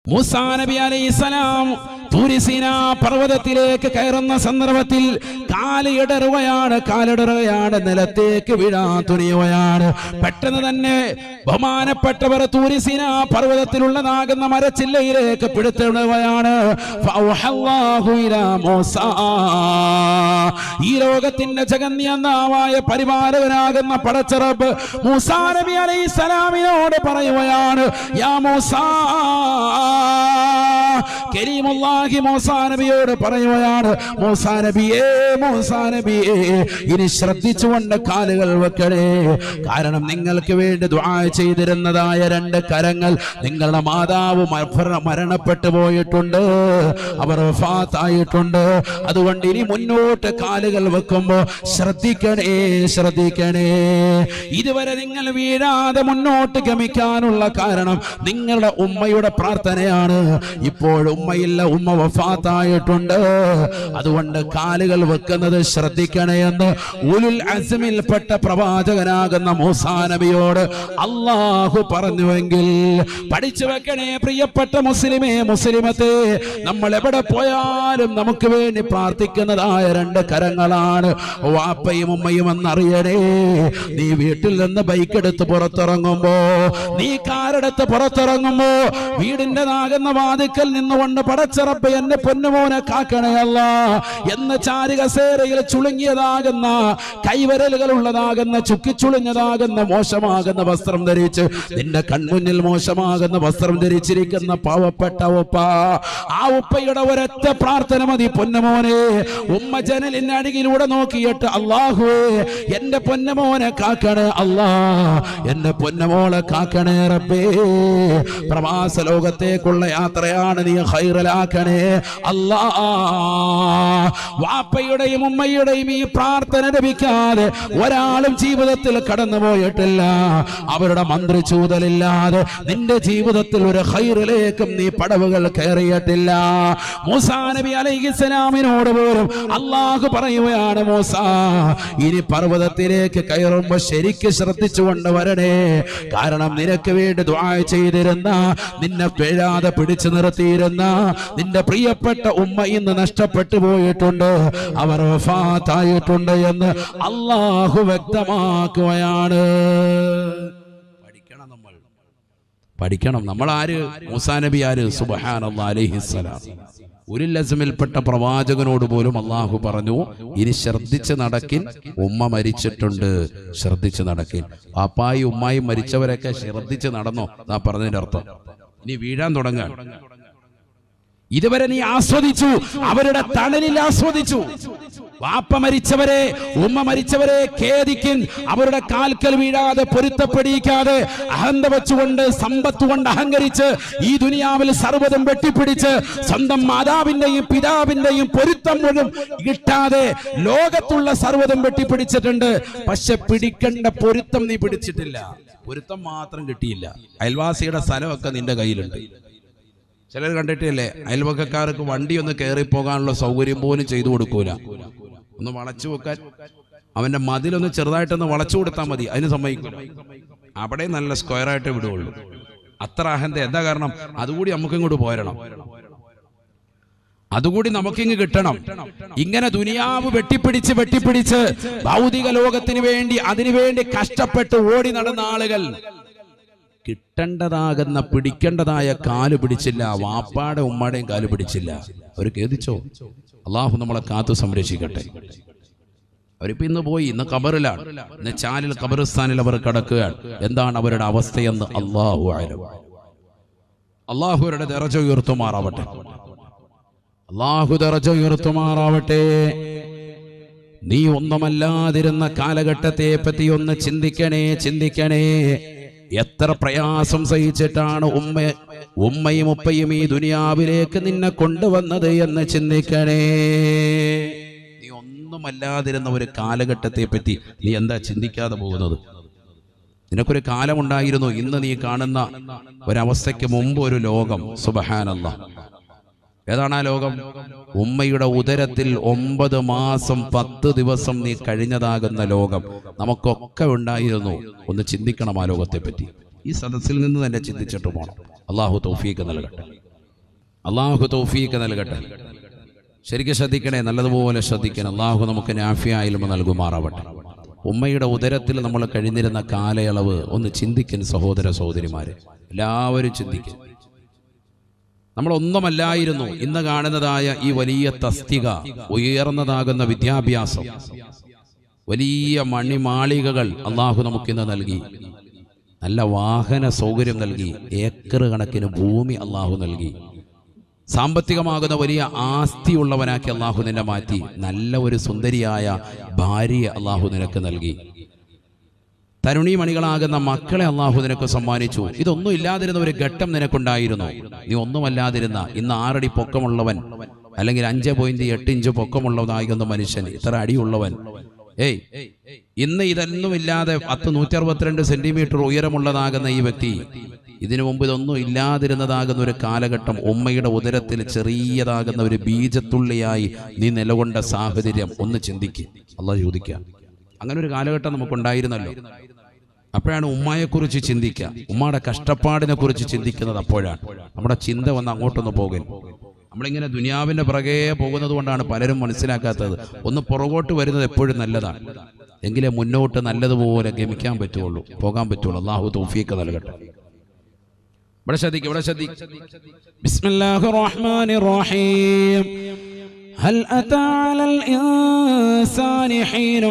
മൂസാ നബി അലൈഹിസ്സലാം തൂരിസീനാ പർവ്വതത്തിലേക്ക് കയറുന്ന സന്ദർഭത്തിൽ കാലിടറുകയാണ്, നിലത്തേക്ക് വീഴാൻ തുനിയുകയാണ്. പെട്ടെന്ന് തന്നെ ബഹുമാനപ്പെട്ടവർ തൂരിസീനാ പർവ്വതത്തിലുള്ളതാകുന്ന മരച്ചില്ലയിലേക്ക് പിടുത്തിടുകയാണ്. ഈ ലോകത്തിന്റെ ജഗന്യനാവായ പരിപാലകനാകുന്ന പടച്ചറബ് മൂസാ നബി അലൈഹിസ്സലാമിനോട് പറയുകയാണ്, യാ മൂസാ, കരീമുല്ലാഹി മൂസാ നബിയോട് പറയുകയാണ്, മൂസാ നബിയേ, ഇനി ശ്രദ്ധിച്ചുകൊണ്ട് കാലുകൾ വെക്കണേ. കാരണം നിങ്ങൾക്ക് വേണ്ടി ദുആ ചെയ്തിരുന്നതായ 2 കരങ്ങൾ നിങ്ങളുടെ മാതാവ് മരണപ്പെട്ടു പോയിട്ടുണ്ട്, അവർ വഫാത്തായിട്ടുണ്ട്. അതുകൊണ്ട് ഇനി മുന്നോട്ട് കാലുകൾ വെക്കുമ്പോൾ ശ്രദ്ധിക്കണേ. ഇതുവരെ നിങ്ങൾ വീഴാതെ മുന്നോട്ട് ഗമിക്കാനുള്ള കാരണം നിങ്ങളുടെ ഉമ്മയുടെ പ്രാർത്ഥനയാണ്. ഇപ്പോൾ ഉമ്മയില്ല, ഉമ്മ വഫാത്തായിട്ടുണ്ട്. അതുകൊണ്ട് കാലുകൾ വെക്കുന്നത് ശ്രദ്ധിക്കണേ എന്ന് ഉലുൽ അസ്മിൽപ്പെട്ട പ്രവാചകനാകുന്ന മൂസാ നബിയോട് അല്ലാഹു പറഞ്ഞുവെങ്കിൽ പഠിച്ചു വെക്കണേ പ്രിയപ്പെട്ട മുസ്ലിമേ, മുസ്ലിമത്തെ. നമ്മൾ എവിടെ പോയാലും നമുക്ക് വേണ്ടി പ്രാർത്ഥിക്കുന്നതായ 2 കരങ്ങളാണ് വാപ്പയും ഉമ്മയും എന്നറിയണേ. നീ വീട്ടിൽ നിന്ന് ബൈക്ക് എടുത്ത് പുറത്തിറങ്ങുമ്പോ, നീ കാറെടുത്ത് പുറത്തിറങ്ങുമ്പോ, വീടിൻ്റെതാകുന്ന വാതിക്കൽ നിന്നുകൊണ്ട് പടച്ചറപ്പ് എന്നെ പൊന്നുമോനെ കാക്കണേ അല്ലാ എന്ന് ചാരുകസേരയിൽ ചുളുങ്ങിയതാകുന്ന കൈവരലുകൾ ഉള്ളതാകുന്ന ചുക്കിച്ചുളിഞ്ഞതാകുന്ന മോശമാകുന്ന വസ്ത്രം ധരിച്ച് നിന്റെ കൺമുന്നിൽ മോശമാകുന്ന വസ്ത്രം ധരിച്ചിരിക്കുന്ന പാവപ്പെട്ട ഉപ്പ, ആ ഉപ്പയുടെ ഒരൊറ്റ പ്രാർത്ഥന മതി പൊന്നുമോനെ. ഉമ്മ ജനലിന്റെ അടിയിലൂടെ നോക്കിയിട്ട് അല്ലാഹുവേ എന്റെ പൊന്നുമോനെ കാക്കണേ അല്ലാ, എന്റെ പൊന്നുമോളെ കാക്കണേ റബ്ബേ. പ്രവാസ ലോകത്തേക്കുള്ള യാത്രയാണ്, നീ ഖൈറിലാക്കണേ അല്ലാ. വാപ്പയുടെയും ഉമ്മയുടെയും ഈ പ്രാർത്ഥന ലഭിക്കാതെ ഒരാളും ജീവിതത്തിൽ കടന്നുപോയിട്ടില്ല. അവരുടെ മന്ത്രിച്ചൂതലില്ലാതെ നിന്റെ ജീവിതത്തിൽ ഒരു ഖൈറിലേക്കും നീ പടവുകൾ കയറിയിട്ടില്ല. മൂസാ നബി അലൈഹിസ്സലാമിനോട് പോലും അല്ലാഹു പറയുകയാണ്, മൂസാ ഇനി പർവ്വതത്തിലേക്ക് കയറുമ്പോൾ ശരിക്ക് ശ്രദ്ധിച്ചുകൊണ്ട് വരണേ. കാരണം നിനക്ക് വേണ്ടി ദുആ ചെയ്തിരുന്ന, നിന്നെ വീഴാതെ പിടിച്ചു നിർത്തിയിരുന്ന നിന്റെ പ്രിയപ്പെട്ട ഉമ്മ ഇന്ന് നഷ്ടപ്പെട്ടു പോയിട്ടുണ്ട്, അവർ വഫാത്തായിട്ടുണ്ട് എന്ന് അല്ലാഹു വ്യക്തമാക്കുകയാണ്. പഠിക്കണം നമ്മൾ ആര്? മൂസാ നബി ആര്? സുബ്ഹാനല്ലാഹ് അലൈഹിസ്സലാം. ഉലുൽ അസ്മിൽപ്പെട്ട പ്രവാചകനോട് പോലും അല്ലാഹു പറഞ്ഞു, ഇനി ശ്രദ്ധിച്ച് നടക്കിൻ, ഉമ്മ മരിച്ചിട്ടുണ്ട്, ശ്രദ്ധിച്ച് നടക്കിൻ. പാപ്പായി ഉമ്മായി മരിച്ചവരൊക്കെ ശ്രദ്ധിച്ച് നടന്നോ എന്നാ പറഞ്ഞതിന്റെ അർത്ഥം. ഇനി വീഴാൻ തുടങ്ങാൻ. ഇതുവരെ നീ ആസ്വദിച്ചു, അവരുടെ തണലിൽ ആസ്വദിച്ചു. വാപ്പ മരിച്ചവരെ, ഉമ്മ മരിച്ചവരെ ഖേദിക്കിൻ. അവരുടെ കാൽക്കൽ വീഴാതെ, പൊരുത്തപ്പെടിക്കാതെ, അഹന്ത വെച്ചുകൊണ്ട്, സമ്പത്ത് കൊണ്ട് അഹങ്കരിച്ച് ഈ ദുനിയാവിൽ സർവ്വതും വെട്ടിപ്പിടിച്ച് സ്വന്തം മാതാവിന്റെയും പിതാവിന്റെയും പൊരുത്തം പോലും കിട്ടാതെ ലോകത്തുള്ള സർവ്വതും വെട്ടിപ്പിടിച്ചിട്ടുണ്ട്. പക്ഷെ പിടിക്കേണ്ട പൊരുത്തം നീ പിടിച്ചിട്ടില്ല. പൊരുത്തം മാത്രം കിട്ടിയില്ല. അയൽവാസിയുടെ സ്ഥലമൊക്കെ നിന്റെ കയ്യിലുണ്ട്. ചിലർ കണ്ടിട്ടില്ലേ, അയൽവക്കക്കാർക്ക് വണ്ടി ഒന്ന് കയറിപ്പോകാനുള്ള സൗകര്യം പോലും ചെയ്തു കൊടുക്കൂല. ഒന്ന് വളച്ചു വെക്കാൻ, അവന്റെ മതിലൊന്ന് ചെറുതായിട്ടൊന്ന് വളച്ചു കൊടുത്താൽ മതി, അതിന് സമ്മതിക്കില്ല. അവിടെ നല്ല സ്ക്വയറായിട്ട് വിടുകയുള്ളൂ. അത്ര അഹന്ത. എന്താ കാരണം? അതുകൂടി നമുക്കിങ്ങോട്ട് പോരണം, അതുകൂടി നമുക്കിങ്ങ് കിട്ടണം. ഇങ്ങനെ ദുനിയാവ് വെട്ടിപ്പിടിച്ച് ഭൗതിക ലോകത്തിന് വേണ്ടി, അതിനുവേണ്ടി കഷ്ടപ്പെട്ട് ഓടി നടന്ന ആളുകൾ കിട്ടേണ്ടതാകുന്ന, പിടിക്കേണ്ടതായ കാല് പിടിച്ചില്ല. വാപ്പാടെ ഉമ്മാടെയും കാല് പിടിച്ചില്ല. അവർ ഖേദിച്ചോ? അള്ളാഹു നമ്മളെ കാത്തു സംരക്ഷിക്കട്ടെ. അവരിപ്പോ ഇന്ന് പോയി, ഇന്ന് ഖബറിലാണ്, ഇന്ന് ചാലിൽ ഖബറിസ്ഥാനിൽ അവർ കിടക്കുകയാണ്. എന്താണ് അവരുടെ അവസ്ഥയെന്ന് അള്ളാഹു ആലം. അള്ളാഹു അവരുടെ ദറജ ഉയർത്തുമാറാവട്ടെ. അള്ളാഹു ദറജ ഉയർത്തുമാറാവട്ടെ. നീ ഒന്നുമല്ലാതിരുന്ന കാലഘട്ടത്തെ പറ്റി ഒന്ന് ചിന്തിക്കണേ. എത്ര പ്രയാസം സഹിച്ചിട്ടാണ് ഉമ്മയും ഉപ്പയും ഈ ദുനിയാവിലേക്ക് നിന്നെ കൊണ്ടുവന്നത് എന്ന് ചിന്തിക്കണേ. നീ ഒന്നുമല്ലാതിരുന്ന ഒരു കാലഘട്ടത്തെ പറ്റി നീ എന്താ ചിന്തിക്കാതെ പോകുന്നത്? നിനക്കൊരു കാലമുണ്ടായിരുന്നു. ഇന്ന് നീ കാണുന്ന ഒരവസ്ഥയ്ക്ക് മുമ്പ് ഒരു ലോകം. സുബ്ഹാനല്ലാഹ്. ഏതാണ് ആ ലോകം? ഉമ്മയുടെ ഉദരത്തിൽ 9 മാസം 10 ദിവസം നീ കഴിഞ്ഞതാകുന്ന ലോകം നമുക്കൊക്കെ ഉണ്ടായിരുന്നു. ഒന്ന് ചിന്തിക്കണം ആ ലോകത്തെ പറ്റി. ഈ സദസ്സിൽ നിന്ന് തന്നെ ചിന്തിച്ചിട്ട് പോകണം. അള്ളാഹു തൗഫീഖ് നൽകട്ടെ. അള്ളാഹു തൗഫീഖ് നൽകട്ടെ. ശരിക്കും ശ്രദ്ധിക്കണേ, നല്ലതുപോലെ ശ്രദ്ധിക്കണം. അള്ളാഹു നമുക്ക് നാഫിയായ ഇൽമ നൽകുമാറാവട്ടെ. ഉമ്മയുടെ ഉദരത്തിൽ നമ്മൾ കഴിഞ്ഞിരുന്ന കാലയളവ് ഒന്ന് ചിന്തിക്കാൻ സഹോദര സഹോദരിമാരെ, എല്ലാവരും ചിന്തിക്കും. നമ്മളൊന്നുമല്ലായിരുന്നു. ഇന്ന് കാണുന്നതായ ഈ വലിയ തസ്തിക, ഉയർന്നതാകുന്ന വിദ്യാഭ്യാസം, വലിയ മണിമാളികകൾ അള്ളാഹു നമുക്കിന്ന് നൽകി. നല്ല വാഹന സൗകര്യം നൽകി. ഏക്കർ കണക്കിന് ഭൂമി അള്ളാഹു നൽകി. സാമ്പത്തികമാകുന്ന വലിയ ആസ്തിയുള്ളവനാക്കി അള്ളാഹു നിന്നെ മാറ്റി. നല്ല ഒരു സുന്ദരിയായ ഭാര്യയെ അള്ളാഹു നിനക്ക് നൽകി. തരുണീമണികളാകുന്ന മക്കളെ അള്ളാഹു നിനക്ക് സമ്മാനിച്ചു. ഇതൊന്നും ഇല്ലാതിരുന്ന ഒരു ഘട്ടം നിനക്കുണ്ടായിരുന്നു. നീ ഒന്നുമല്ലാതിരുന്ന ഇന്ന് 6 അടി പൊക്കമുള്ളവൻ, അല്ലെങ്കിൽ 5.8 ഇഞ്ച് പൊക്കമുള്ളതാകുന്ന മനുഷ്യൻ, ഇത്ര അടിയുള്ളവൻ, ഇന്ന് ഇതൊന്നുമില്ലാതെ 162 സെന്റിമീറ്റർ ഉയരമുള്ളതാകുന്ന ഈ വ്യക്തി, ഇതിനു മുമ്പ് ഇതൊന്നും ഇല്ലാതിരുന്നതാകുന്ന ഒരു കാലഘട്ടം, ഉമ്മയുടെ ഉദരത്തിൽ ചെറിയതാകുന്ന ഒരു ബീജത്തുള്ളിയായി നീ നിലകൊണ്ട സാഹചര്യം ഒന്ന് ചിന്തിക്കുക. അള്ളാഹു ചോദിക്കുക, അങ്ങനെ ഒരു കാലഘട്ടം നമുക്കുണ്ടായിരുന്നല്ലോ. അപ്പോഴാണ് ഉമ്മയെക്കുറിച്ച് ചിന്തിക്കുക, ഉമ്മയുടെ കഷ്ടപ്പാടിനെ കുറിച്ച് ചിന്തിക്കുന്നത്. അപ്പോഴാണ് നമ്മുടെ ചിന്ത വന്ന് അങ്ങോട്ടൊന്ന് പോകും. നമ്മളിങ്ങനെ ദുനിയാവിന്റെ പുറകെ പോകുന്നത് കൊണ്ടാണ് പലരും മനസ്സിലാക്കാത്തത്. ഒന്ന് പുറകോട്ട് വരുന്നത് എപ്പോഴും നല്ലതാണ്, എങ്കിലേ മുന്നോട്ട് നല്ലതുപോലെ ഗമിക്കാൻ പറ്റുള്ളൂ, പോകാൻ പറ്റുള്ളൂ. അള്ളാഹു തൗഫീഖ് നൽകട്ടെ. ഇവിടെ ശ്രദ്ധിക്കുക. ബിസ്മില്ലാഹിർ റഹ്മാനിർ റഹീം. هل أتى على الإنسان حين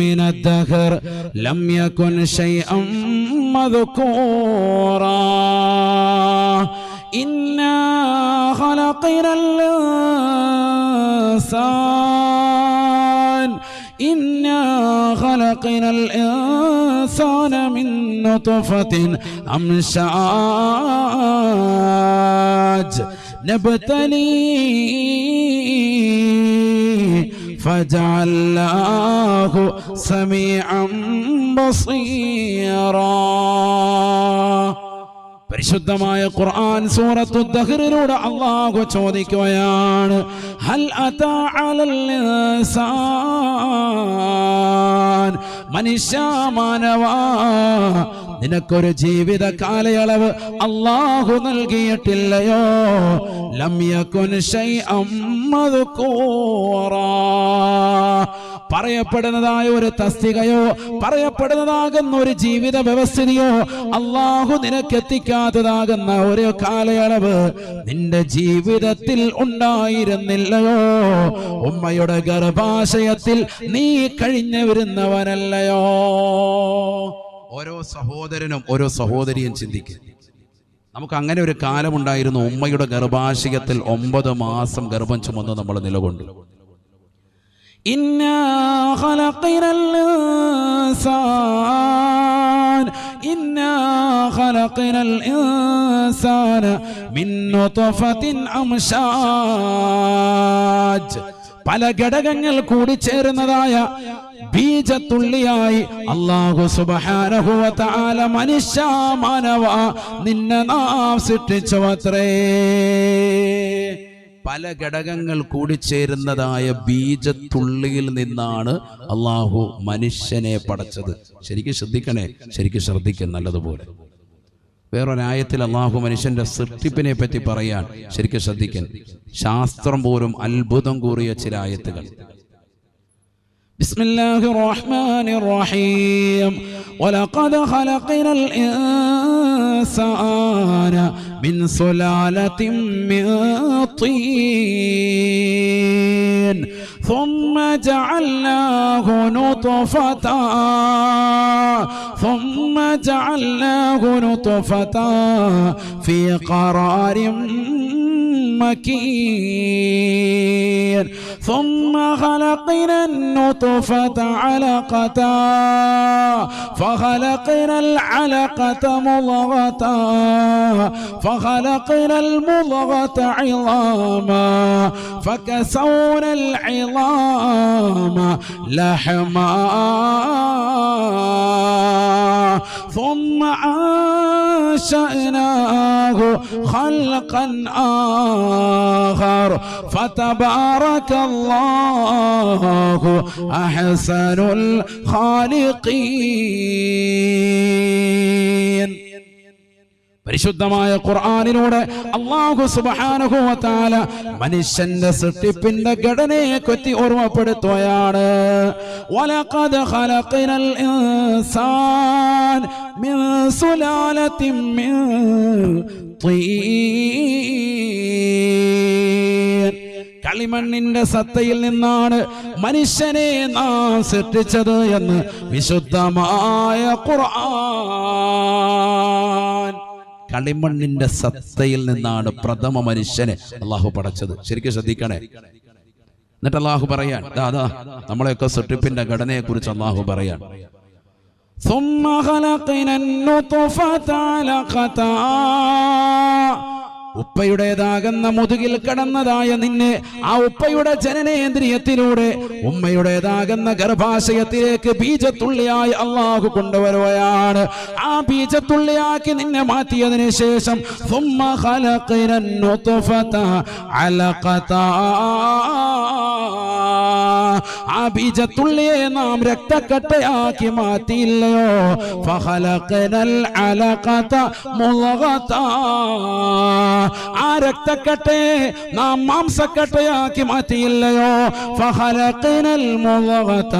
من الدهر لم يكن شيئا مذكورا إنا خلقنا الإنسان من نطفة أمشاج نبتليه فجعلناه سميعا بصيرا. പരിശുദ്ധമായ ഖുർആൻ സൂറത്തു ദഹ്റിലൂടെ അല്ലാഹു ചോദിക്കുകയാണ്, ഹൽ അതാ അലൽ ഇൻസാൻ, മനുഷ്യ മാനവാ, നിനക്കൊരു ജീവിത കാലയളവ് അല്ലാഹു നൽകിയിട്ടില്ലയോ? ലം യകുൻ ശൈഅം മദ്കൂറാ, പറയപ്പെടുന്നതായ ഒരു തസ്തികയോ പറയപ്പെടുന്നതാകുന്ന ഒരു ജീവിത വ്യവസ്ഥിതിയോ അല്ലാഹു നിനക്കെത്തിക്കാത്തതാകുന്ന ഒരു കാലയളവ് നിന്റെ ജീവിതത്തിൽ ഉണ്ടായിരുന്നില്ലയോ? ഉമ്മയുടെ ഗർഭാശയത്തിൽ നീ കഴിഞ്ഞു വരുന്നവനല്ലയോ? ഓരോ സഹോദരനും ഓരോ സഹോദരിയും ചിന്തിക്കും. നമുക്ക് അങ്ങനെ ഒരു കാലമുണ്ടായിരുന്നു. ഉമ്മയുടെ ഗർഭാശയത്തിൽ 9 മാസം ഗർഭം ചുമന്ന് നമ്മൾ നിലകൊണ്ടു. ഇന്നാ ഖലഖനൽ ഇൻസാന മിൻ നുത്ഫത്തിൻ അംശാജ്, പല ഘടകങ്ങൾ കൂടി ചേരുന്നതായ ബീജത്തുള്ളിയായി അല്ലാഹു സുബ്ഹാനഹു വ തആല മനുഷ്യ മാനവ നിന്നെ നാം സൃഷ്ടിച്ചുവത്രേ. പല ഘടകങ്ങൾ കൂടിച്ചേരുന്നതായ ബീജത്തുള്ളിയിൽ നിന്നാണ് അല്ലാഹു മനുഷ്യനെ പടച്ചത്. ശരിക്കും ശ്രദ്ധിക്കണേ, ശരിക്കും ശ്രദ്ധിക്കാൻ നല്ലതുപോലെ. വേറൊരായത്തിൽ അല്ലാഹു മനുഷ്യന്റെ സൃഷ്ടിപ്പിനെ പറ്റി പറയാൻ ശരിക്കും ശ്രദ്ധിക്കാൻ. ശാസ്ത്രം പോലും അത്ഭുതം കൂറിയ ചില ആയത്തുകൾ. ബിസ്മില്ലാഹിർ റഹ്മാനിർ റഹീം. വലഖദ് ഖലഖനൽ ഇൻസാന മിൻ സുലാലത്തിൻ മിൻ طين ثم جعلناه نطفة في قرار مكين ثم خلقنا النطفة علقة فخلقنا العلقة مضغة فخلقنا المضغة عظاما فكسونا العظام لحما ثم أنشأناه خلقا آخر فتبارك الله أحسن الخالقين. പരിശുദ്ധമായ ഖുർആനിലൂടെ അല്ലാഹു സുബ്ഹാനഹു വ തആല മനുഷ്യന്റെ സൃഷ്ടിപ്പിന്റെ ഘടനയെ പറ്റി ഓർമ്മപ്പെടുത്തുകയാണ്. വലഖദ് ഖലഖനൽ ഇൻസാൻ മിൻ സുലാലത്തിൻ മിൻ തീൻ. കളിമണ്ണിന്റെ സത്തയിൽ നിന്നാണ് മനുഷ്യനെ നാം സൃഷ്ടിച്ചത് എന്ന് വിശുദ്ധമായ ഖുർആൻ. കളിമണ്ണിന്റെ സത്തയിൽ നിന്നാണ് പ്രഥമ മനുഷ്യനെ അള്ളാഹു പടച്ചത്. ശരിക്കും ശ്രദ്ധിക്കണേ. എന്നിട്ട് അള്ളാഹു പറയാൻ, ദാ നമ്മളെയൊക്കെ സൃഷ്ടിപ്പിന്റെ ഘടനയെ കുറിച്ച് അള്ളാഹു പറയാൻ, ثم خلقنا النطفة علقة. ഉപ്പയുടേതാകുന്ന മുതുകിൽ കടന്നതായ നിന്നെ ആ ഉപ്പയുടെ ജനനേന്ദ്രിയത്തിലൂടെ ഉമ്മയുടേതാകുന്ന ഗർഭാശയത്തിലേക്ക് ബീജത്തുള്ളിയായി അള്ളാഹു കൊണ്ടുവരുകയാണ്. ആ ബീജത്തുള്ളിയാക്കി നിന്നെ മാറ്റിയതിനു ശേഷം ثم خلقنا النطفة علقة. ആ ബീജത്തുള്ളിയെ നാം രക്തക്കട്ടയാക്കി മാറ്റിയില്ലയോ? ഫഖലഖനൽ അലഖത മുളഗത. ആ രക്തക്കട്ടയെ നാം മാംസക്കട്ടയാക്കി മാറ്റിയില്ലയോ? ഫഖലഖനൽ മുളഗത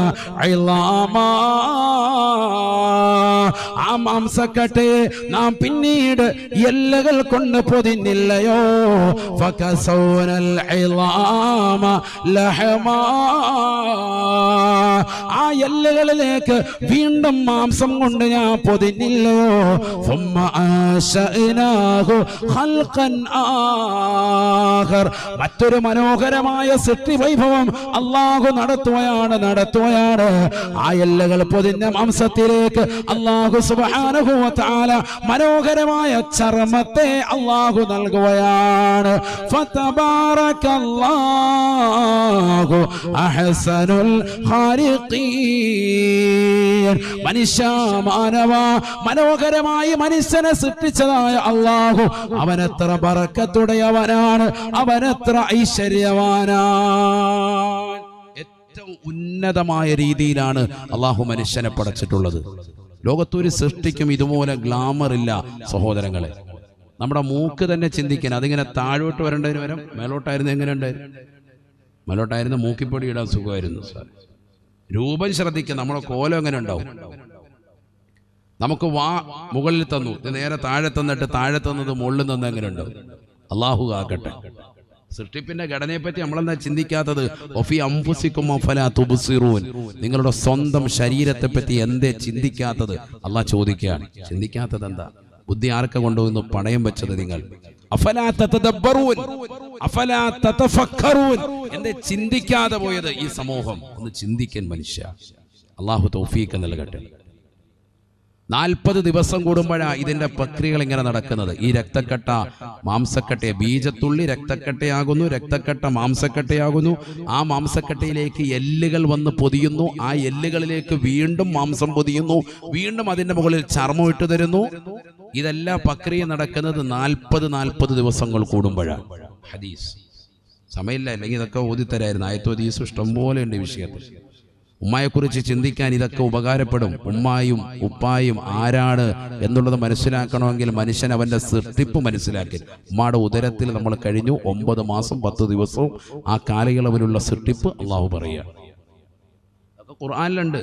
ഇളാമാ. ആ മാംസക്കട്ടയെ നാം പിന്നീട് എല്ലുകൾ കൊണ്ട് പൊതിഞ്ഞില്ലയോ? ഫകസൗനൽ ഇളാമ ലഹമാ. ആ എല്ലുകളിലേക്ക് വീണ്ടും മാംസം കൊണ്ട് ഞാൻ പൊതിഞ്ഞില്ലയോ? ثم أنشأناه خلقا آخر. മറ്റൊരു മനോഹരമായ സൃഷ്ടി വൈഭവം അല്ലാഹു നടത്തുകയാണ്. ആ എല്ലുകൾ പൊതിഞ്ഞ മാംസത്തിലേക്ക് അല്ലാഹു സുബ്ഹാനഹു വ തആല മനോഹരമായ ചർമ്മത്തെ അല്ലാഹു നൽകുകയാണ്. ഫതബാറകല്ലാഹു അഹ്സനുൽ ഖാലിഖീൻ. മനുഷ്യ മാനവ മനോഹരമായി മനുഷ്യനെ സൃഷ്ടിച്ചതായ അല്ലാഹു അവനെത്ര ബറക്കത്തുടയവനാണ്, അവനെത്ര ഐശ്വര്യവാനാണ്. ഏറ്റവും ഉന്നതമായ രീതിയിലാണ് അല്ലാഹു മനുഷ്യനെ പടച്ചിട്ടുള്ളത്. ലോകത്തൊരു സൃഷ്ടിക്കും ഇതുപോലെ ഗ്ലാമർ ഇല്ല സഹോദരങ്ങളെ. നമ്മുടെ മൂക്ക് തന്നെ ചിന്തിക്കാൻ, അതിങ്ങനെ താഴോട്ട് വരേണ്ടതിന് വരം മേലോട്ടായിരുന്നു. എങ്ങനെ ഉണ്ടായിരുന്നു? മേലോട്ടായിരുന്നു മൂക്കിപ്പൊടി ഇടാൻ സുഖമായിരുന്നു. രൂപം ശ്രദ്ധിക്കുക. നമ്മുടെ കോലം എങ്ങനെ ഉണ്ടാവും? നമുക്ക് വാ മുകളിൽ തന്നു, നേരെ താഴെ തന്നിട്ട് താഴെ തന്നത് മുകളിൽ നിന്ന് എങ്ങനെ ഉണ്ടാവും? അല്ലാഹു ആക്കട്ടെ. സൃഷ്ടിപ്പിന്റെ ഘടനയെപ്പറ്റി നമ്മളെന്താ ചിന്തിക്കാത്തത്? ഒഫി അംഫുസിക്കും അഫലാ തുബ്സിറൂൻ. നിങ്ങളുടെ സ്വന്തം ശരീരത്തെ പറ്റി എന്തേ ചിന്തിക്കാത്തത്? അല്ലാഹ് ചോദിക്കുകയാണ്. ചിന്തിക്കാത്തത് എന്താ? ബുദ്ധി ആർക്ക കൊണ്ടുവന്ന് പണയം വെച്ചത് നിങ്ങൾ? അഫലാ തതദബ്ബറൂൻ അഫലാ തതഫക്കറൂൻ. എന്തേ ചിന്തിക്കാതെ പോയത് ഈ സമൂഹം? ഒന്ന് ചിന്തിക്കാൻ മനുഷ്യ. അല്ലാഹു തൗഫീഖ് നൽകട്ടെ. 40 ദിവസം കൂടുമ്പോഴാണ് ഇതിന്റെ പ്രക്രിയകൾ ഇങ്ങനെ നടക്കുന്നത്. ഈ രക്തക്കട്ട മാംസക്കട്ടയെ, ബീജത്തുള്ളി രക്തക്കട്ടയാകുന്നു, രക്തക്കട്ട മാംസക്കട്ടയാകുന്നു. ആ മാംസക്കട്ടയിലേക്ക് എല്ലുകൾ വന്ന് പൊതിയുന്നു. ആ എല്ലുകളിലേക്ക് വീണ്ടും മാംസം പൊതിയുന്നു. വീണ്ടും അതിന്റെ മുകളിൽ ചർമ്മം ഇട്ടു തരുന്നു. ഇതെല്ലാം പ്രക്രിയ നടക്കുന്നത് 40 ദിവസങ്ങൾ കൂടുമ്പോഴാണ്. ഹദീസ് സമയമില്ല, അല്ലെങ്കിൽ ഇതൊക്കെ ഓതിത്തരായിരുന്നു. ആയത്തോ ഹദീസ് ഇഷ്ടം പോലെ ഉണ്ട് ഈ വിഷയത്തിൽ. ഉമ്മയെക്കുറിച്ച് ചിന്തിക്കാൻ ഇതൊക്കെ ഉപകാരപ്പെടും. ഉമ്മായും ഉപ്പായും ആരാണ് എന്നുള്ളത് മനസ്സിലാക്കണമെങ്കിൽ മനുഷ്യൻ അവന്റെ സൃഷ്ടിപ്പ് മനസ്സിലാക്കി. ഉമ്മയുടെ ഉദരത്തിൽ നമ്മൾ കഴിഞ്ഞു 9 മാസം 10 ദിവസവും ആ കാലയളവിലുള്ള സൃഷ്ടിപ്പ് അള്ളാഹു പറയുക. അതൊക്കെ ഖുർആനിലുണ്ട്.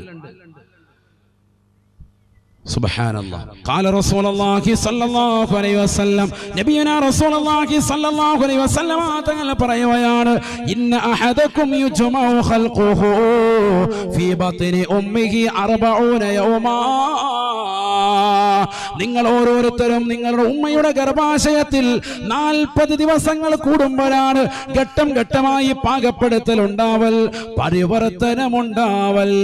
സുബ്ഹാനല്ലാഹ്. ഖാല റസൂലുള്ളാഹി സ്വല്ലല്ലാഹു അലൈഹി വസല്ലം, നബിയുനാ റസൂലുള്ളാഹി സ്വല്ലല്ലാഹു അലൈഹി വസല്ലം തങ്ങൾ പറയുകയാണ്, ഇന്ന അഹദകും യുജ്മഉ ഖൽഖുഹു ഫീ ബത്നി ഉമ്മിഹി 40 യൗമാ. നിങ്ങൾ ഓരോരുത്തരും നിങ്ങളുടെ ഉമ്മയുടെ ഗർഭാശയത്തിൽ 40 ദിവസങ്ങൾ കൂടുമ്പോഴാണ് ഘട്ടം ഘട്ടമായി പാകപ്പെടുത്തൽ ഉണ്ടാവൽ, പരിവർത്തനമുണ്ടാവൽ.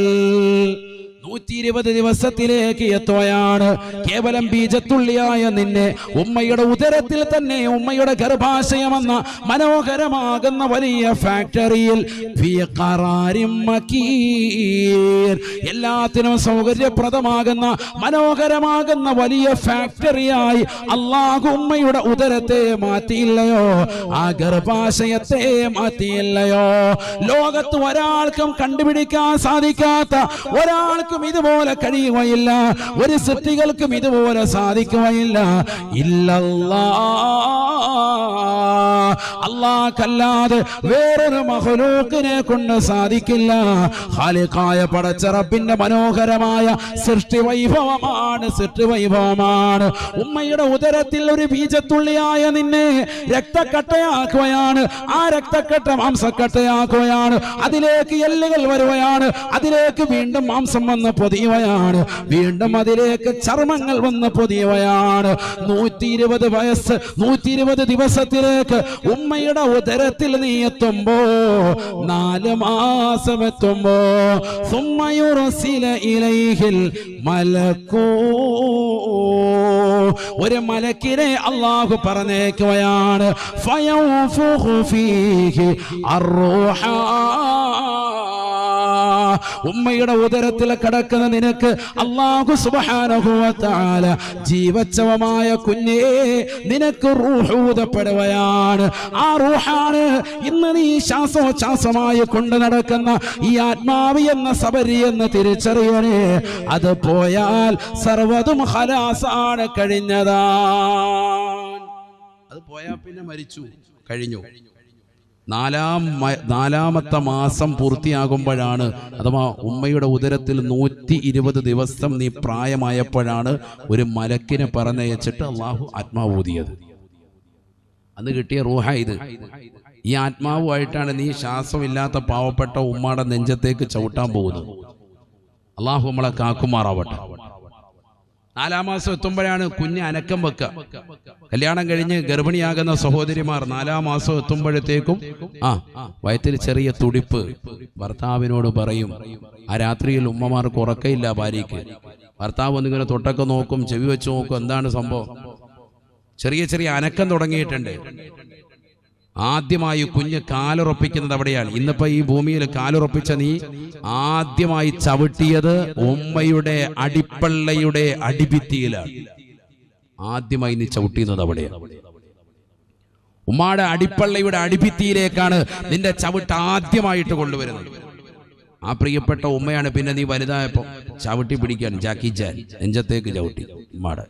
120 ദിവസത്തിലേക്ക് എത്തുകയാണ്. കേവലം ബീജത്തുള്ളിയായ നിന്നെ ഉമ്മയുടെ ഉദരത്തിൽ തന്നെ, ഉമ്മയുടെ ഗർഭാശയമെന്ന മനോഹരമാകുന്ന വലിയ ഫാക്ടറിയിൽ എല്ലാത്തിനും സൗകര്യപ്രദമാകുന്ന മനോഹരമാകുന്ന വലിയ ഫാക്ടറിയായി അല്ലാഹു ഉമ്മയുടെ ഉദരത്തെ മാറ്റിയില്ലയോ? ആ ഗർഭാശയത്തെ മാറ്റിയില്ലയോ? ലോകത്ത് ഒരാൾക്കും കണ്ടുപിടിക്കാൻ സാധിക്കാത്ത, ഒരാൾക്ക് ആർക്കും ഇതുപോലെ കഴിയുകയില്ല, ഒരു സൃഷ്ടികൾക്കും ഇതുപോലെ സാധിക്കുകയില്ല. അല്ലാഹുവല്ലാതെ വേറൊരു മഖ്ലൂഖിനെ കൊണ്ട് സാധിക്കില്ല. ഖാലിഖായ പടച്ച റബ്ബിന്റെ മനോഹരമായ സൃഷ്ടി വൈഭവമാണ്. ഉമ്മയുടെ ഉദരത്തിൽ ഒരു ബീജത്തുള്ളിയായ നിന്നെ രക്തക്കട്ടയാക്കുകയാണ്. ആ രക്തക്കട്ട മാംസക്കട്ടയാക്കുകയാണ്. അതിലേക്ക് എല്ലുകൾ വരുകയാണ്. അതിലേക്ക് വീണ്ടും മാംസം വന്ന് പൊതിയുകയാണ്. വീണ്ടും അതിലേക്ക് ചർമ്മങ്ങൾ വന്ന് പൊതിയുകയാണ്. 120 വയസ്സ് 120 ദിവസത്തിലേക്ക് ഉമ്മയുടെ ഉദരത്തിൽ നീ എത്തുമ്പോ, 4 മാസം എത്തുമ്പോ, ഒരു മലക്കിനെ അല്ലാഹു പറഞ്ഞേക്കുകയാണ്. ഉമ്മയുടെ ഉദരത്തിൽ കിടക്കുന്ന നിനക്ക് അല്ലാഹു സുബ്ഹാനഹു വ തആല ജീവച്ഛവമായ കുഞ്ഞേ നിനക്ക് റൂഹ് ഊതപ്പെടുകയാണ്. ആ റൂഹാണ് ഇന്ന് നീ ശ്വാസോച്ഛ്വാസമായി കൊണ്ട് നടക്കുന്ന ഈ ആത്മാവ് എന്ന സബരി എന്ന് തിരിച്ചറിയണേ. അത് പോയാൽ സർവ്വതും ഖലാസാണ്, കഴിഞ്ഞതാ. അത് പോയാൽ പിന്നെ മരിച്ചു, കഴിഞ്ഞു. നാലാമത്തെ മാസം പൂർത്തിയാകുമ്പോഴാണ്, അഥവാ ഉമ്മയുടെ ഉദരത്തിൽ 120 ദിവസം നീ പ്രായമായപ്പോഴാണ് ഒരു മലക്കിനെ പറഞ്ഞയച്ചിട്ട് അള്ളാഹു ആത്മാവ് ഊതിയത്. അന്ന് കിട്ടിയ റൂഹ ഇത്. ഈ ആത്മാവുമായിട്ടാണ് നീ ശ്വാസമില്ലാത്ത പാവപ്പെട്ട ഉമ്മയുടെ നെഞ്ചത്തേക്ക് ചവിട്ടാൻ പോകുന്നത്. അള്ളാഹു നമ്മളെ കാക്കുമാറാവട്ടെ. 4 മാസം എത്തുമ്പോഴാണ് കുഞ്ഞ് അനക്കം വെക്കുക. കല്യാണം കഴിഞ്ഞ് ഗർഭിണിയാകുന്ന സഹോദരിമാർ 4 മാസം എത്തുമ്പോഴത്തേക്കും വയറ്റിൽ ചെറിയ തുടിപ്പ്. ഭർത്താവിനോട് പറയും. ആ രാത്രിയിൽ ഉമ്മമാർക്ക് ഉറക്കയില്ല ഭാര്യയ്ക്ക്. ഭർത്താവ് ഒന്നിങ്ങനെ തൊട്ടൊക്കെ നോക്കും, ചെവി വെച്ച് നോക്കും, എന്താണ് സംഭവം. ചെറിയ ചെറിയ അനക്കം തുടങ്ങിയിട്ടുണ്ട്. ആദ്യമായി കുഞ്ഞ് കാലുറപ്പിക്കുന്നത് അവിടെയാണ്. ഇന്നിപ്പോ ഈ ഭൂമിയിൽ കാലുറപ്പിച്ച നീ ആദ്യമായി ചവിട്ടിയത് ഉമ്മയുടെ അടിപ്പള്ളയുടെ അടിഭിത്തിയിലാണ്. ആദ്യമായി നീ ചവിട്ടിയത് അവിടെയാണ്. ഉമ്മയുടെ അടിപ്പള്ളയുടെ അടിഭിത്തിയിലേക്കാണ് നിന്റെ ചവിട്ട് ആദ്യമായിട്ട് കൊണ്ടുവരുന്നത്. ആ പ്രിയപ്പെട്ട ഉമ്മയാണ് പിന്നെ നീ വലുതായപ്പോ ചവിട്ടി പിടിക്കാൻ ജാക്കി ചാൻ നെഞ്ചത്തേക്ക് ചവിട്ടി ഉമ്മയുടെ.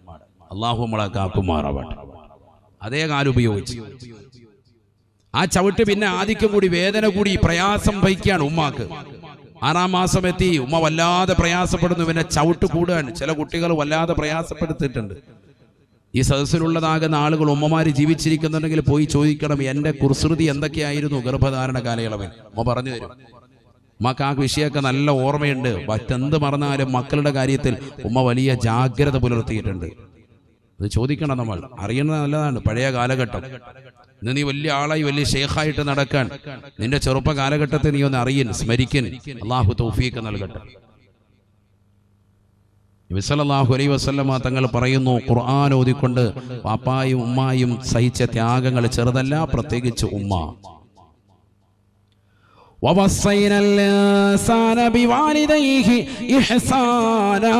അള്ളാഹു നമ്മളെ കാക്കുമാറാവട്ടെ. അതേ കാലുപയോഗിച്ച് ആ ചവിട്ട് പിന്നെ ആദിക്കും കൂടി വേദന കൂടി പ്രയാസം വഹിക്കുകയാണ് ഉമ്മാക്ക്. 6 മാസം എത്തി, ഉമ്മ വല്ലാതെ പ്രയാസപ്പെടുന്നു. പിന്നെ ചവിട്ട് കൂടുകയാണ്. ചില കുട്ടികൾ വല്ലാതെ പ്രയാസപ്പെടുത്തിയിട്ടുണ്ട്. ഈ സദസ്സിലുള്ളതാകുന്ന ആളുകൾ ഉമ്മമാര് ജീവിച്ചിരിക്കുന്നുണ്ടെങ്കിൽ പോയി ചോദിക്കണം, എൻ്റെ കുർസൃതി എന്തൊക്കെയായിരുന്നു ഗർഭധാരണ കാലയളവിൽ. ഉമ്മ പറഞ്ഞു തരും. ഉമ്മക്ക് ആ വിഷയമൊക്കെ നല്ല ഓർമ്മയുണ്ട്. മറ്റെന്ത് മറന്നാലും മക്കളുടെ കാര്യത്തിൽ ഉമ്മ വലിയ ജാഗ്രത പുലർത്തിയിട്ടുണ്ട്. അത് ചോദിക്കണം, നമ്മൾ അറിയുന്നത് നല്ലതാണ്. പഴയ കാലഘട്ടം. ഇന്ന് നീ വലിയ ആളായി വലിയ ഷേഖായിട്ട് നടക്കാൻ നിന്റെ ചെറുപ്പ കാലഘട്ടത്തെ നീ ഒന്ന് അറിയൻ, സ്മരിക്കൻ. അള്ളാഹു തൗഫീഖ് നൽകട്ടെ. നബി സല്ലല്ലാഹു അലൈഹി വസല്ലമ തങ്ങൾ പറയുന്നു, ഖുർആൻ ഓതിക്കൊണ്ട് പാപ്പായും ഉമ്മായും സഹിച്ച ത്യാഗങ്ങൾ ചെറുതല്ല, പ്രത്യേകിച്ച് ഉമ്മ. ووصينا الإنسان بوالديه إحسانا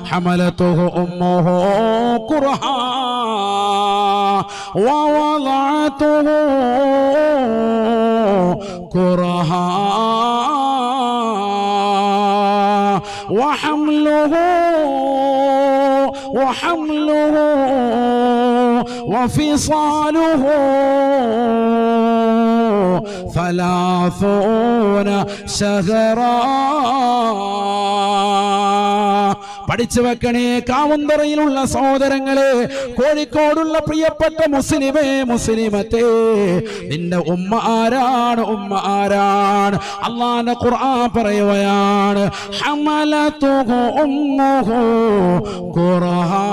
حملته أمه كرها ووضعته كرها وحمله وفصاله 30 شهرا. പഠിച്ചു വെക്കണേ കാവുന്തറയിലുള്ള സഹോദരങ്ങളെ, കോഴിക്കോടുള്ള പ്രിയപ്പെട്ട മുസ്ലിമേ, മുസ്ലിമത്തെ, നിന്റെ ഉമ്മ ആരാണ്? ഉമ്മ ആരാണ്? അല്ലാഹുവിന്റെ ഖുർആൻ പറയുകയാണ്, ഹമലതുഹു ഉമ്മുഹു ഖുർഹാ.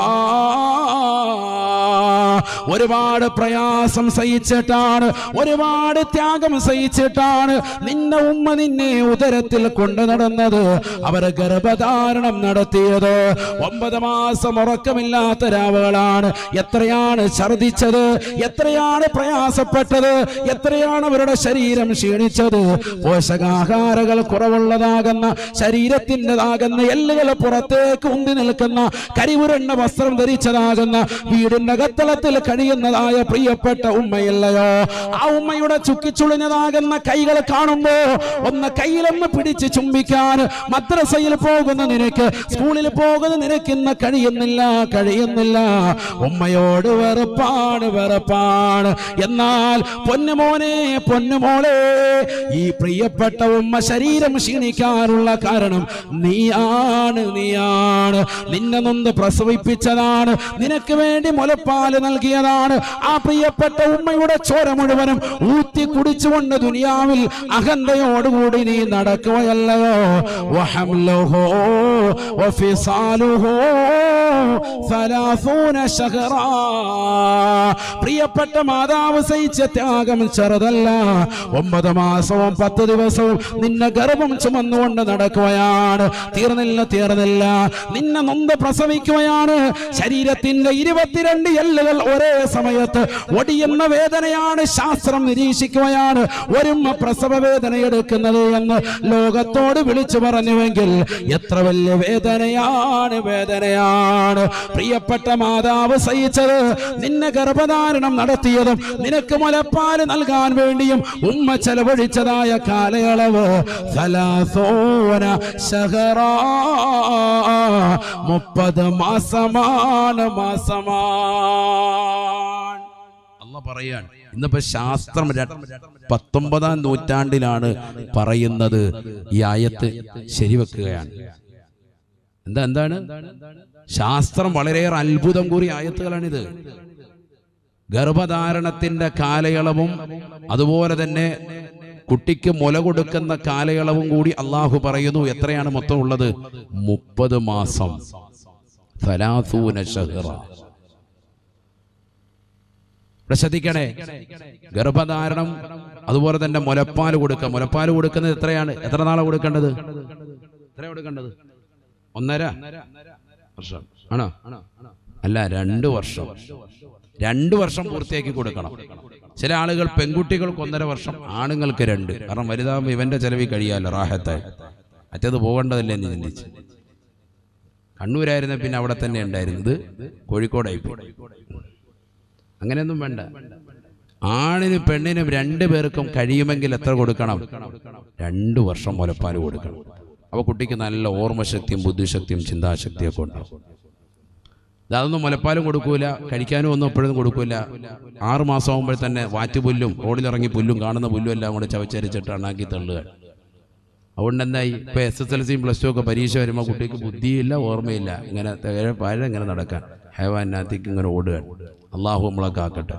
ഒരുപാട് പ്രയാസം സഹിച്ചിട്ടാണ്, ഒരുപാട് ത്യാഗം സഹിച്ചിട്ടാണ് നിന്റെ ഉമ്മ നിന്നെ ഉദരത്തിൽ കൊണ്ടു നടന്നത്. അവർ ഗർഭധാരണം നടത്തിയത് 9 മാസം ഉറക്കമില്ലാത്ത രാവുകളാണ്. എത്രയാണ് ഛർദിച്ചത്, എത്രയാണ് പ്രയാസപ്പെട്ടത്, എത്രയാണ് അവരുടെ ശരീരം ക്ഷീണിച്ചത്. പോഷകാഹാരങ്ങൾ കുറവുള്ളതാകുന്ന ശരീരത്തിൻ്റെതാകുന്ന എല്ലുകൾ പുറത്തേക്ക് ഉന്തി നിൽക്കുന്ന കരിവുരണ്ട വസ്ത്രം ധരിച്ചതാകുന്ന വീടിന്റെ അകത്തളത്തിൽ സങ്കടത്തിൽ കഴിയുന്നതായ പ്രിയപ്പെട്ട ഉമ്മയല്ലയോ, ആ ഉമ്മയുടെ ചുക്കിച്ചുളിഞ്ഞതാകുന്ന കൈകൾ കാണുമ്പോ ഒന്ന് കയ്യിലൊന്ന് പിടിച്ച് ചുംബിക്കാൻ മദ്രസയിൽ പോകുന്ന നിനക്ക്, സ്കൂളിൽ പോകുന്ന നിനക്ക് ഇന്ന് കഴിയുന്നില്ല. ഉമ്മയോട് വെറുപ്പാണ്. എന്നാൽ പൊന്നുമോനെ പൊന്നുമോളെ, ഈ പ്രിയപ്പെട്ട ഉമ്മ ശരീരം ക്ഷീണിക്കാനുള്ള കാരണം നീയാണ്. നിന്നെ നൊന്ന് പ്രസവിപ്പിച്ചതാണ്, നിനക്ക് വേണ്ടി മുലപ്പാല് നൽകിയതാണ്. ആ പ്രിയപ്പെട്ട ഉമ്മയുടെ ചോര മുഴുവനും ഊറ്റി കുടിച്ചുകൊണ്ട് ദുനിയാവിൽ അഹന്തയോടുകൂടി നീ നടക്കുകയല്ലയോ. വഹംലുഹു വഫിസാലുഹു 30 ശഹറാ. പ്രിയപ്പെട്ട മാതാവ് സഹിച്ച ത്യാഗം ചെറുതല്ല. 9 മാസവും 10 ദിവസവും നിന്നെ ഗർഭം ചുമന്നുകൊണ്ട് നടക്കുകയാണ്. തീർന്നില്ല, നിന്നെ നൊന്ത് പ്രസവിക്കുകയാണ്. ശരീരത്തിന്റെ 22 എല്ലുകൾ ഒരേ സമയത്ത് ഒടിയുന്ന വേദനയാണ് ശാസ്ത്രം നിരീക്ഷിക്കുകയാണ്. ഒരുമ്മ പ്രസവ വേദന എടുക്കുന്നത് എന്ന് ലോകത്തോട് വിളിച്ചു പറഞ്ഞുവെങ്കിൽ എത്ര വലിയ വേദനയാണ് പ്രിയപ്പെട്ട മാതാവ് സഹിച്ചത്. നിന്നെ ഗർഭധാരണം നടത്തിയതും നിനക്ക് മുലപ്പാല് നൽകാൻ വേണ്ടിയും ഉമ്മ ചെലവഴിച്ചതായ കാലയളവ് 30 ശഹറാ, 30 മാസമാണ്. അല്ലാഹ് പറയാണ്. ഇന്നിപ്പോ ശാസ്ത്രം 19ാം നൂറ്റാണ്ടിലാണ് പറയുന്നത്. ഈ ആയത്ത് ശരിവെക്കുകയാണ്. എന്താണ് ശാസ്ത്രം വളരെയേറെ അത്ഭുതം കൂറിയ ആയത്തുകളാണിത്. ഗർഭധാരണത്തിന്റെ കാലയളവും അതുപോലെ തന്നെ കുട്ടിക്ക് മുല കൊടുക്കുന്ന കാലയളവും കൂടി അള്ളാഹു പറയുന്നു. എത്രയാണ് മൊത്തം ഉള്ളത്? 30 മാസം. 30 ശഹ്റ. ശ്രദ്ധിക്കണേ, ഗർഭധാരണം അതുപോലെ തന്നെ മുലപ്പാല് കൊടുക്കുന്നത് എത്രയാണ്? എത്ര നാളെ കൊടുക്കേണ്ടത്? 1.5 വർഷം ആണോ? അല്ല, 2 വർഷം. 2 വർഷം പൂർത്തിയാക്കി കൊടുക്കണം. ചില ആളുകൾ പെൺകുട്ടികൾക്ക് 1.5 വർഷം, ആണുങ്ങൾക്ക് 2. കാരണം വലുതാകുമ്പോൾ ഇവന്റെ ചെലവിൽ കഴിയാമല്ലോ, റാഹത്തായി. മറ്റേത് പോകേണ്ടതല്ലേ എന്ന് ചിന്തിച്ച്. കണ്ണൂരായിരുന്ന പിന്നെ അവിടെ തന്നെ ഉണ്ടായിരുന്നത്, കോഴിക്കോടായി പോയി. അങ്ങനെയൊന്നും വേണ്ട. ആണിനും പെണ്ണിനും 2 പേർക്കും കഴിയുമെങ്കിൽ എത്ര കൊടുക്കണം? 2 വർഷം മുലപ്പാല് കൊടുക്കണം. അപ്പോൾ കുട്ടിക്ക് നല്ല ഓർമ്മശക്തിയും ബുദ്ധിശക്തിയും ചിന്താശക്തിയൊക്കെ ഉണ്ടാവും. അതൊന്നും മുലപ്പാലും കൊടുക്കൂല, കഴിക്കാനും ഒന്നും എപ്പോഴും കൊടുക്കൂല. 6 മാസം ആകുമ്പോൾ തന്നെ വാറ്റുപുല്ലും റോഡിലിറങ്ങി പുല്ലും കാണുന്ന പുല്ലും എല്ലാം കൂടെ ചവച്ചരിച്ചിട്ട് അണ്ണാക്കി തള്ളുക. അതുകൊണ്ട് എന്തായി, ഇപ്പോൾ SSLCയും +2 ഒക്കെ പരീക്ഷ വരുമ്പോൾ കുട്ടിക്ക് ബുദ്ധിയില്ല, ഓർമ്മയില്ല. ഇങ്ങനെ പഴ ഇങ്ങനെ നടക്കാൻ ഹൈവാനകത്തേക്ക് ഇങ്ങനെ ഓടുക. അള്ളാഹു നമ്മളെ കാക്കട്ടെ.